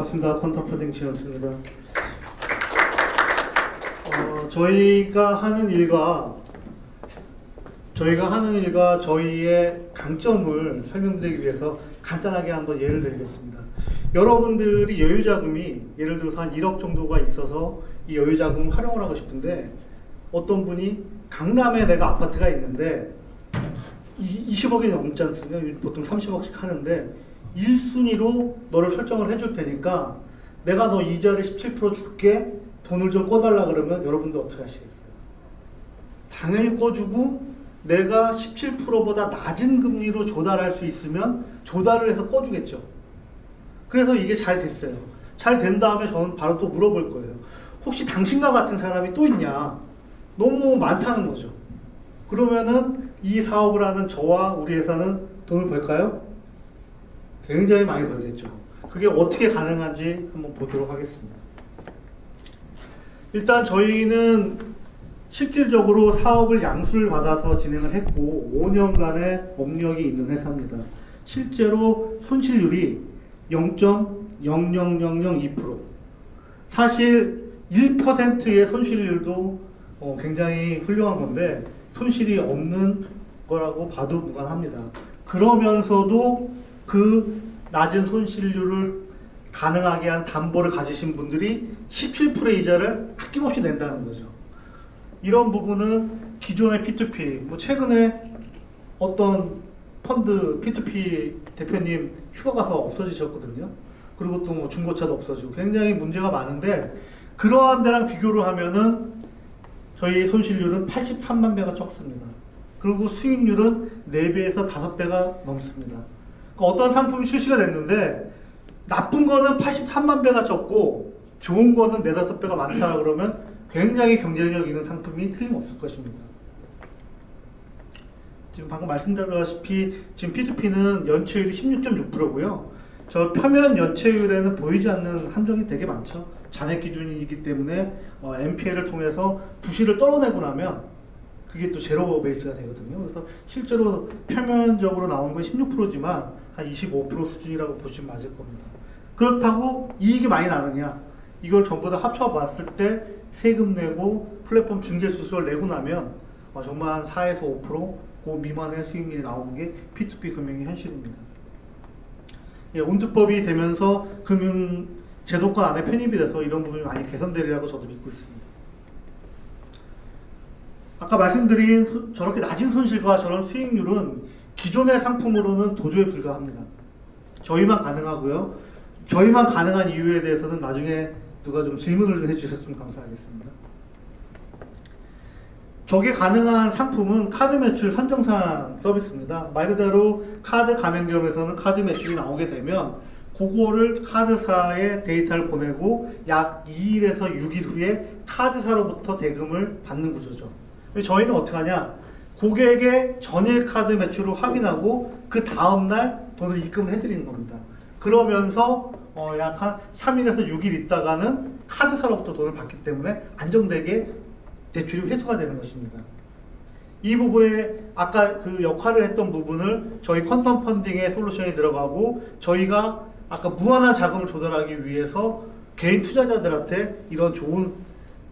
반갑습니다. 퀀텀 신현수입니다. 저희가 하는 일과 저희의 강점을 설명드리기 위해서 간단하게 한번 예를 드리겠습니다. 여러분들이 여유자금이 예를 들어서 한 1억 정도가 있어서 이 여유자금을 활용을 하고 싶은데, 어떤 분이 강남에 내가 아파트가 있는데 20억이 넘지 않습니까? 보통 30억씩 하는데 1순위로 너를 설정을 해줄 테니까 내가 너 이자를 17% 줄게, 돈을 좀 꿔달라 그러면 여러분들 어떻게 하시겠어요? 당연히 꿔주고, 내가 17%보다 낮은 금리로 조달할 수 있으면 조달을 해서 꿔주겠죠. 그래서 이게 잘 됐어요. 잘 된 다음에 저는 바로 또 물어볼 거예요. 혹시 당신과 같은 사람이 또 있냐? 너무 많다는 거죠. 그러면은 이 사업을 하는 저와 우리 회사는 돈을 벌까요? 굉장히 많이 벌겠죠. 그게 어떻게 가능한지 한번 보도록 하겠습니다. 일단 저희는 실질적으로 사업을 양수를 받아서 진행을 했고 5년간의 업력이 있는 회사입니다. 실제로 손실률이 0.00002%. 사실 1%의 손실률도 굉장히 훌륭한 건데 손실이 없는 거라고 봐도 무관합니다. 그러면서도 그 낮은 손실률을 가능하게 한 담보를 가지신 분들이 17%의 이자를 아낌없이 낸다는 거죠. 이런 부분은 기존의 P2P, 최근에 어떤 펀드 P2P 대표님 휴가 가서 없어지셨거든요. 그리고 또 중고차도 없어지고 굉장히 문제가 많은데, 그러한 데랑 비교를 하면은 저희 손실률은 83만 배가 적습니다. 그리고 수익률은 4배에서 5배가 넘습니다. 그러니까 어떤 상품이 출시가 됐는데 나쁜 거는 83만 배가 적고 좋은 거는 4, 5배가 많다 그러면 굉장히 경쟁력 있는 상품이 틀림없을 것입니다. 지금 방금 말씀드렸다시피 지금 P2P는 연체율이 16.6%고요. 저 표면 연체율에는 보이지 않는 함정이 되게 많죠. 잔액 기준이기 때문에 NPL을 통해서 부실을 떨어내고 나면 그게 또 제로 베이스가 되거든요. 그래서 실제로 표면적으로 나오는 건 16%지만 한 25% 수준이라고 보시면 맞을 겁니다. 그렇다고 이익이 많이 나느냐? 이걸 전부 다 합쳐봤을 때 세금 내고 플랫폼 중개 수수료 내고 나면 정말 한 4에서 5% 그 미만의 수익률이 나오는 게 P2P 금융의 현실입니다. 온투법이 되면서 금융 제도권 안에 편입이 돼서 이런 부분이 많이 개선되리라고 저도 믿고 있습니다. 아까 말씀드린 저렇게 낮은 손실과 저런 수익률은 기존의 상품으로는 도저히 불가합니다. 저희만 가능하고요. 저희만 가능한 이유에 대해서는 나중에 누가 좀 질문을 좀 해주셨으면 감사하겠습니다. 저게 가능한 상품은 카드 매출 선정산 서비스입니다. 말 그대로 카드 가맹점에서는 카드 매출이 나오게 되면 그거를 카드사에 데이터를 보내고 약 2일에서 6일 후에 카드사로부터 대금을 받는 구조죠. 저희는 어떻게 하냐? 고객의 전일 카드 매출을 확인하고 그 다음날 돈을 입금을 해드리는 겁니다. 그러면서 약 한 3일에서 6일 있다가는 카드사로부터 돈을 받기 때문에 안정되게 대출이 회수가 되는 것입니다. 이 부분에 아까 그 역할을 했던 부분을 저희 퀀텀 펀딩의 솔루션이 들어가고, 저희가 아까 무한한 자금을 조달하기 위해서 개인 투자자들한테 이런 좋은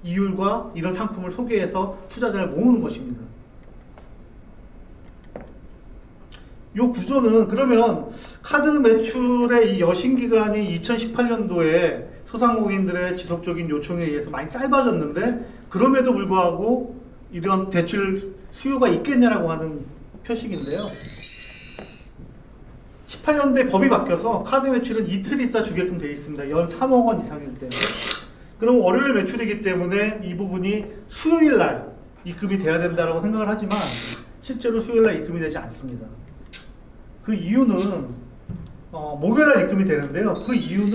이율과 이런 상품을 소개해서 투자자를 모으는 것입니다. 이 구조는 그러면 카드 매출의 이 여신기간이 2018년도에 소상공인들의 지속적인 요청에 의해서 많이 짧아졌는데, 그럼에도 불구하고 이런 대출 수요가 있겠냐라고 하는 표식인데요. 18년도에 법이 바뀌어서 카드 매출은 이틀 있다 주게끔 되어 있습니다. 연 3억 원 이상일 때. 그럼 월요일 매출이기 때문에 이 부분이 수요일 날 입금이 돼야 된다고 생각을 하지만 실제로 수요일 날 입금이 되지 않습니다. 그 이유는 목요일 날 입금이 되는데요. 그 이유는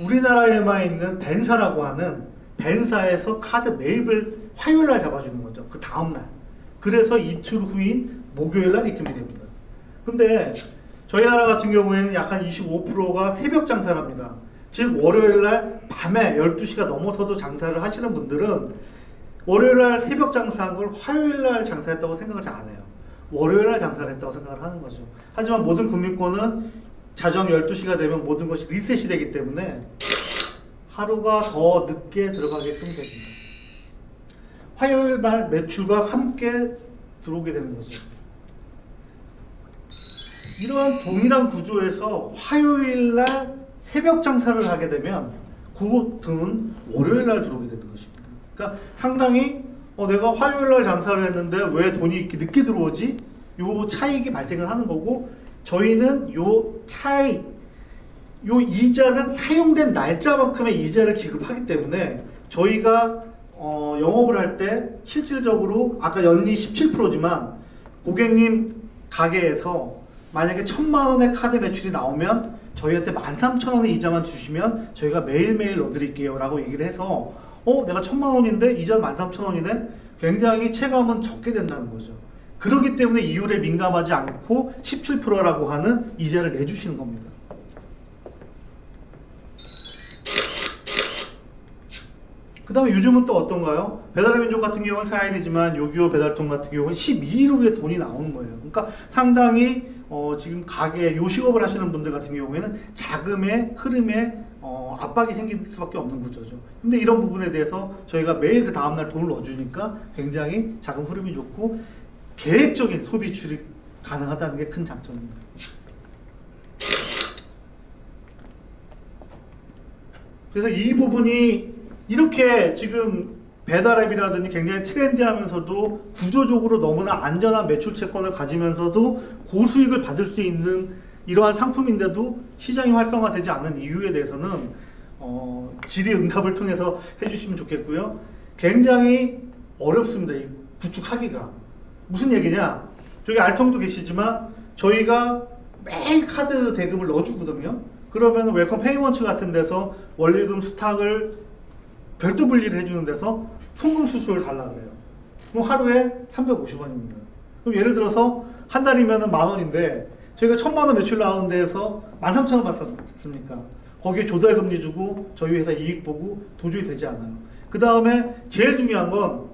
우리나라에만 있는 벤사라고 하는 벤사에서 카드 매입을 화요일 날 잡아주는 거죠. 그 다음 날. 그래서 이틀 후인 목요일 날 입금이 됩니다. 근데 저희 나라 같은 경우에는 약 한 25%가 새벽 장사를 합니다. 즉 월요일 날 밤에 12시가 넘어서도 장사를 하시는 분들은 월요일 날 새벽 장사한 걸 화요일 날 장사했다고 생각을 잘 안 해요. 월요일 날 장사를 했다고 생각을 하는 거죠. 하지만 모든 금융권은 자정 12시가 되면 모든 것이 리셋이 되기 때문에 하루가 더 늦게 들어가게끔 됩니다. 화요일 날 매출과 함께 들어오게 되는 거죠. 이러한 동일한 구조에서 화요일 날 새벽 장사를 하게 되면 그 돈은 월요일 날 들어오게 되는 것입니다. 그러니까 상당히 내가 화요일 날 장사를 했는데 왜 돈이 이렇게 늦게 들어오지? 요 차익이 발생을 하는 거고, 저희는 요 차익, 요 이자는 사용된 날짜만큼의 이자를 지급하기 때문에 저희가 영업을 할 때 실질적으로 아까 연리 17%지만 고객님 가게에서 만약에 1,000만 원의 카드 매출이 나오면 저희한테 13,000원의 이자만 주시면 저희가 매일매일 넣어드릴게요 라고 얘기를 해서 내가 1,000만 원인데 이자 13,000원이네? 굉장히 체감은 적게 된다는 거죠. 그렇기 때문에 이율에 민감하지 않고 17%라고 하는 이자를 내주시는 겁니다. 그 다음에 요즘은 또 어떤가요? 배달의 민족 같은 경우는 사일이지만 요기요 배달통 같은 경우는 12일 후에 돈이 나오는 거예요. 그러니까 상당히 지금 가게 요식업을 하시는 분들 같은 경우에는 자금의 흐름에 압박이 생길 수밖에 없는 구조죠. 근데 이런 부분에 대해서 저희가 매일 그 다음날 돈을 넣어주니까 굉장히 자금 흐름이 좋고 계획적인 소비 출입 가능하다는 게 큰 장점입니다. 그래서 이 부분이 이렇게 지금 배달앱이라든지 굉장히 트렌디하면서도 구조적으로 너무나 안전한 매출 채권을 가지면서도 고수익을 받을 수 있는 이러한 상품인데도 시장이 활성화되지 않는 이유에 대해서는 질의응답을 통해서 해주시면 좋겠고요. 굉장히 어렵습니다. 이 구축하기가. 무슨 얘기냐? 저기 알통도 계시지만 저희가 매일 카드 대금을 넣어주거든요. 그러면 웰컴 페이먼트 같은 데서 원리금 스탁을 별도 분리를 해주는 데서 송금 수수료를 달라 그래요. 그럼 하루에 350원입니다. 그럼 예를 들어서 한 달이면 10,000원인데 저희가 1,000만 원 매출 나오는 데에서 13,000원 받았습니까? 거기에 조달금리 주고 저희 회사 이익 보고 도저히 되지 않아요. 그 다음에 제일 중요한 건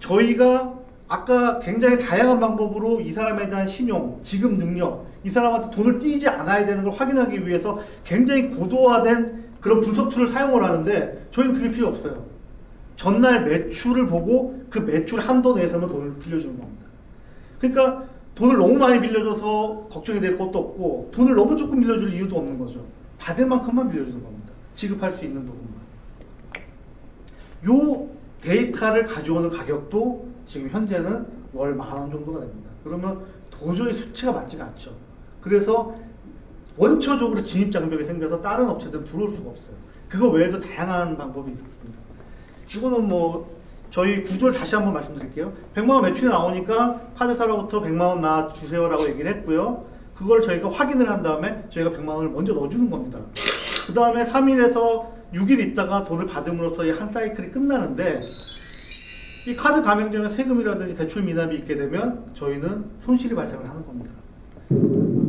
저희가 아까 굉장히 다양한 방법으로 이 사람에 대한 신용, 지급 능력, 이 사람한테 돈을 띄지 않아야 되는 걸 확인하기 위해서 굉장히 고도화된 그런 분석 툴을 사용을 하는데 저희는 그게 필요 없어요. 전날 매출을 보고 그 매출 한도 내에서만 돈을 빌려주는 겁니다. 그러니까 돈을 너무 많이 빌려줘서 걱정이 될 것도 없고 돈을 너무 조금 빌려줄 이유도 없는 거죠. 받을 만큼만 빌려주는 겁니다. 지급할 수 있는 부분만. 요 데이터를 가져오는 가격도 지금 현재는 월 10,000원 정도가 됩니다. 그러면 도저히 수치가 맞지가 않죠. 그래서 원초적으로 진입장벽이 생겨서 다른 업체들은 들어올 수가 없어요. 그거 외에도 다양한 방법이 있습니다. 이거는 저희 구조를 다시 한번 말씀드릴게요. 100만 원 매출이 나오니까 카드사로부터 100만 원 놔주세요 라고 얘기를 했고요. 그걸 저희가 확인을 한 다음에 저희가 100만 원을 먼저 넣어주는 겁니다. 그 다음에 3일에서 6일 있다가 돈을 받음으로써 이 한 사이클이 끝나는데, 이 카드 가맹점에 세금이라든지 대출 미납이 있게 되면 저희는 손실이 발생을 하는 겁니다.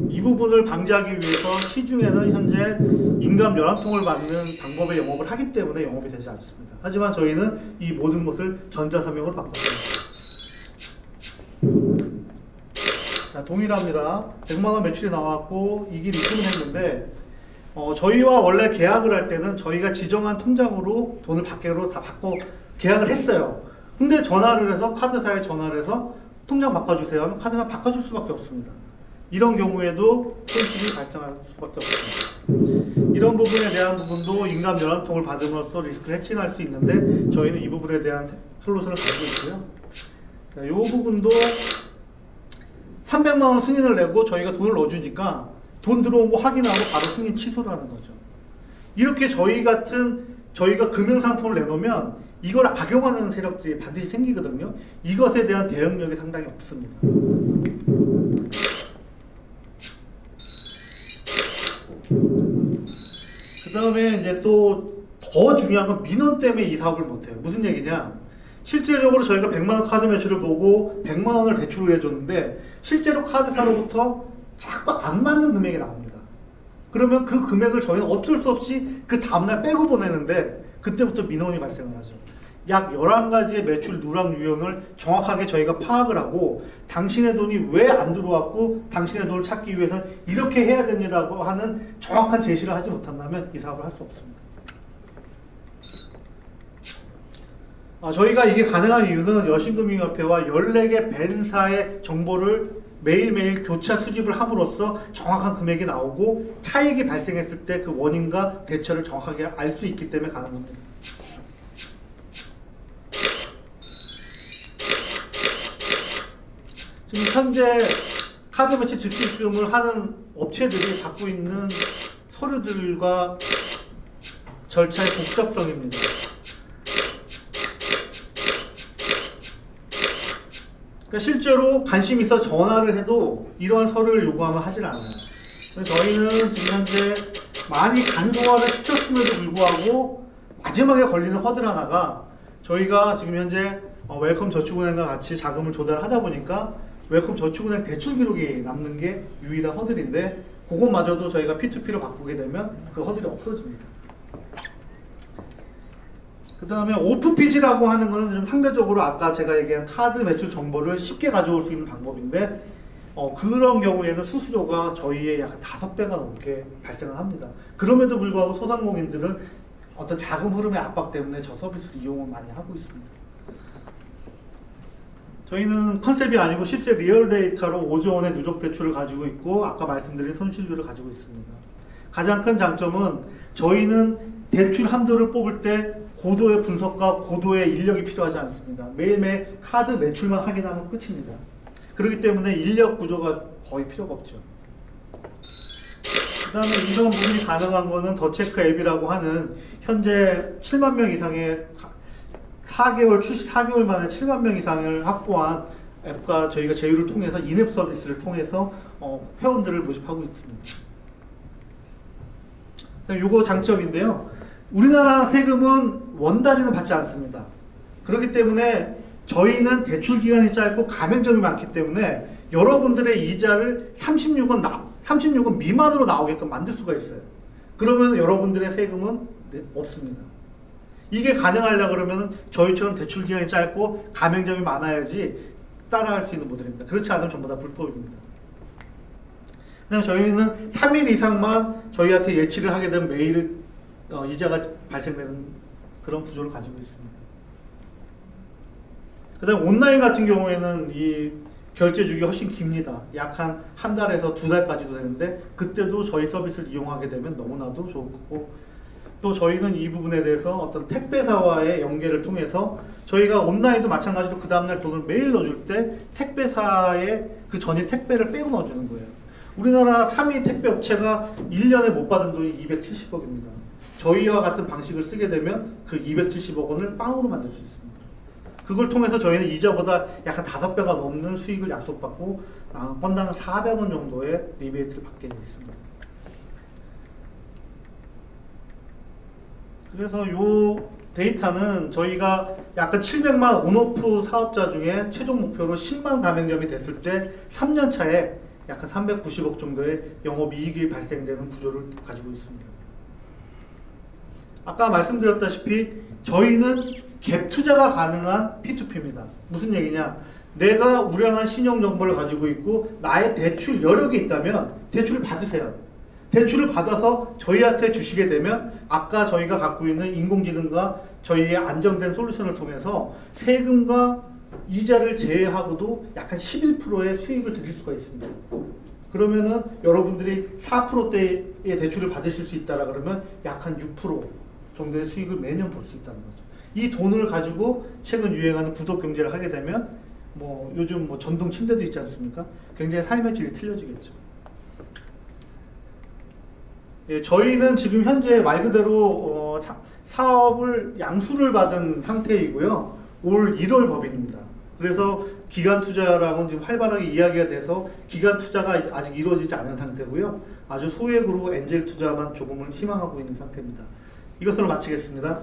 이 부분을 방지하기 위해서 시중에는 현재 인감 열람통을 받는 방법의 영업을 하기 때문에 영업이 되지 않습니다. 하지만 저희는 이 모든 것을 전자서명으로 바꿨습니다. 자, 동일합니다. 100만 원 매출이 나왔고 이 길 입금을 했는데 저희와 원래 계약을 할 때는 저희가 지정한 통장으로 돈을 밖으로 다 받고 계약을 했어요. 근데 전화를 해서 카드사에 전화를 해서 통장 바꿔주세요 하면 카드사 바꿔줄 수밖에 없습니다. 이런 경우에도 손실이 발생할 수밖에 없습니다. 이런 부분에 대한 부분도 인감 열람통을 받음으로써 리스크를 해칭할 수 있는데 저희는 이 부분에 대한 솔루션을 가지고 있고요. 자, 이 부분도 300만 원 승인을 내고 저희가 돈을 넣어주니까 돈 들어온 거 확인하고 바로 승인 취소를 하는 거죠. 이렇게 저희가 금융상품을 내놓으면 이걸 악용하는 세력들이 반드시 생기거든요. 이것에 대한 대응력이 상당히 없습니다. 그 다음에 이제 또 더 중요한 건 민원 때문에 이 사업을 못해요. 무슨 얘기냐? 실제적으로 저희가 100만 원 카드 매출을 보고 100만 원을 대출을 해줬는데 실제로 카드사로부터 자꾸 안 맞는 금액이 나옵니다. 그러면 그 금액을 저희는 어쩔 수 없이 그 다음날 빼고 보내는데 그때부터 민원이 발생을 하죠. 약 11가지의 매출 누락 유형을 정확하게 저희가 파악을 하고 당신의 돈이 왜 안 들어왔고 당신의 돈을 찾기 위해서 이렇게 해야 됩니다라고 하는 정확한 제시를 하지 못한다면 이 사업을 할 수 없습니다. 저희가 이게 가능한 이유는 여신금융협회와 14개 벤사의 정보를 매일매일 교차 수집을 함으로써 정확한 금액이 나오고 차익이 발생했을 때 그 원인과 대처를 정확하게 알 수 있기 때문에 가능합니다. 지금 현재 카드 매출 즉시입금을 하는 업체들이 갖고 있는 서류들과 절차의 복잡성입니다. 그러니까 실제로 관심 있어 전화를 해도 이러한 서류를 요구하면 하질 않아요. 그래서 저희는 지금 현재 많이 간소화를 시켰음에도 불구하고 마지막에 걸리는 허들 하나가 저희가 지금 현재 웰컴 저축은행과 같이 자금을 조달을 하다 보니까 웰컴 저축은행 대출 기록이 남는 게 유일한 허들인데 그것마저도 저희가 P2P로 바꾸게 되면 그 허들이 없어집니다. 그 다음에 오프피지라고 하는 것은 좀 상대적으로 아까 제가 얘기한 카드 매출 정보를 쉽게 가져올 수 있는 방법인데 그런 경우에는 수수료가 저희의 약 5배가 넘게 발생을 합니다. 그럼에도 불구하고 소상공인들은 어떤 자금 흐름의 압박 때문에 저 서비스를 이용을 많이 하고 있습니다. 저희는 컨셉이 아니고 실제 리얼 데이터로 5조 원의 누적 대출을 가지고 있고 아까 말씀드린 손실률을 가지고 있습니다. 가장 큰 장점은 저희는 대출 한도를 뽑을 때 고도의 분석과 고도의 인력이 필요하지 않습니다. 매일매일 카드 매출만 확인하면 끝입니다. 그렇기 때문에 인력 구조가 거의 필요가 없죠. 그 다음에 이런 부분이 가능한 거는 더체크 앱이라고 하는 현재 7만 명 이상의 4개월 출시 4개월 만에 7만 명 이상을 확보한 앱과 저희가 제휴를 통해서 인앱 서비스를 통해서 회원들을 모집하고 있습니다. 요거 장점인데요. 우리나라 세금은 원 단위는 받지 않습니다. 그렇기 때문에 저희는 대출 기간이 짧고 가맹점이 많기 때문에 여러분들의 이자를 36원 미만으로 나오게끔 만들 수가 있어요. 그러면 여러분들의 세금은 없습니다. 이게 가능하려고 그러면 저희처럼 대출 기간이 짧고 가맹점이 많아야지 따라할 수 있는 모델입니다. 그렇지 않으면 전부 다 불법입니다. 그다음에 저희는 3일 이상만 저희한테 예치를 하게 되면 매일 이자가 발생되는 그런 구조를 가지고 있습니다. 그 다음에 온라인 같은 경우에는 이 결제 주기가 훨씬 깁니다. 약 한 달에서 2달까지도 되는데 그때도 저희 서비스를 이용하게 되면 너무나도 좋을 거고 또 저희는 이 부분에 대해서 어떤 택배사와의 연계를 통해서 저희가 온라인도 마찬가지로 그 다음날 돈을 매일 넣어줄 때 택배사에 그 전일 택배를 빼고 넣어주는 거예요. 우리나라 3위 택배 업체가 1년에 못 받은 돈이 270억입니다. 저희와 같은 방식을 쓰게 되면 그 270억 원을 빵으로 만들 수 있습니다. 그걸 통해서 저희는 이자보다 약간 5배가 넘는 수익을 약속받고 건당 400원 정도의 리베이트를 받게 되어 있습니다. 그래서 이 데이터는 저희가 약간 700만 온오프 사업자 중에 최종 목표로 10만 가맹점이 됐을 때 3년 차에 약간 390억 정도의 영업이익이 발생되는 구조를 가지고 있습니다. 아까 말씀드렸다시피 저희는 갭 투자가 가능한 P2P입니다. 무슨 얘기냐? 내가 우량한 신용 정보를 가지고 있고 나의 대출 여력이 있다면 대출을 받으세요. 대출을 받아서 저희한테 주시게 되면 아까 저희가 갖고 있는 인공지능과 저희의 안정된 솔루션을 통해서 세금과 이자를 제외하고도 약간 11%의 수익을 드릴 수가 있습니다. 그러면은 여러분들이 4%대의 대출을 받으실 수 있다라 그러면 약 한 6% 정도의 수익을 매년 볼 수 있다는 거죠. 이 돈을 가지고 최근 유행하는 구독 경제를 하게 되면 요즘 전동 침대도 있지 않습니까? 굉장히 삶의 질이 틀려지겠죠. 예, 저희는 지금 현재 말 그대로 사업을 양수를 받은 상태이고요. 올 1월 법인입니다. 그래서 기간 투자랑은 지금 활발하게 이야기가 돼서 기간 투자가 아직 이루어지지 않은 상태고요. 아주 소액으로 엔젤 투자만 조금은 희망하고 있는 상태입니다. 이것으로 마치겠습니다.